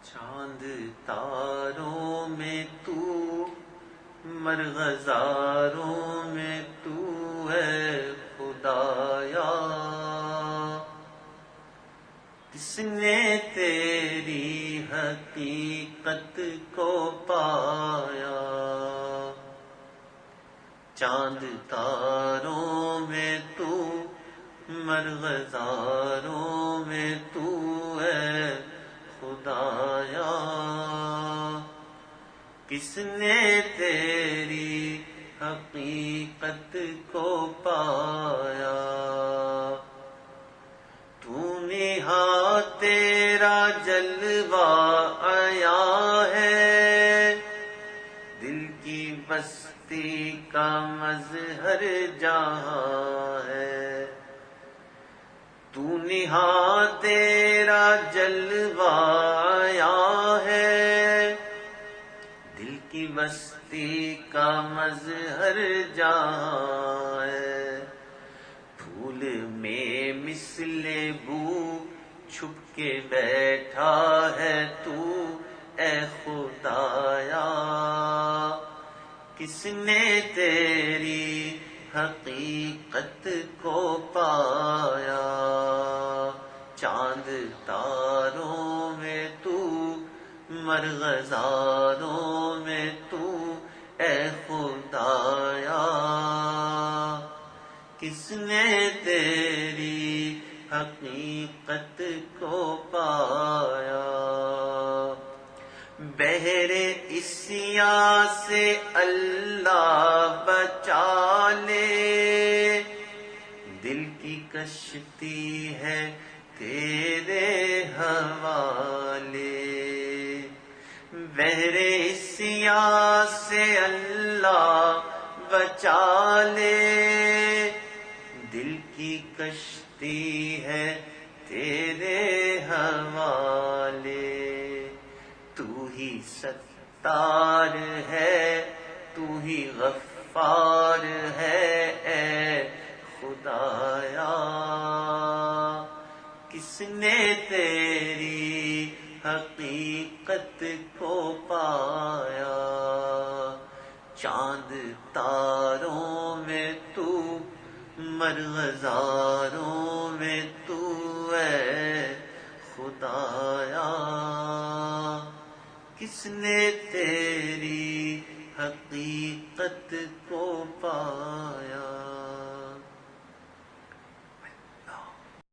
چاند تاروں میں تو، مرغزاروں میں تو ہے خدایا، کس نے تیری حقیقت کو پایا؟ چاند تاروں میں تو، مرغزاروں میں تو ہے خدایا، کس نے تیری حقیقت کو پایا؟ تو نہاں تیرا جلوہ آیا ہے، دل کی بستی کا مظہر جہاں ہے، تو نہاں تیرا جلوہ آیا ہے، دل کی بستی کا مظہر جہاں ہے، پھول میں مثل بو چھپ کے بیٹھا ہے تو اے خدایا، کس نے تیری حقیقت کو پایا؟ چاند تاروں میں تو، مرغزاروں میں تو اے خدایا، کس نے تیری حقیقت کو پایا؟ بحر عصیاں سے اللہ بچا لے، دل کی کشتی ہے تیرے حوالے، بحر عصیاں سے اللہ بچا لے، دل کی کشتی ہے تیرے حوالے، تو ہی ستار ہے، تو ہی غفار ہے اے خدایا، کس نے تیری حقیقت کو پایا؟ چاند تاروں میں تو، مرغزار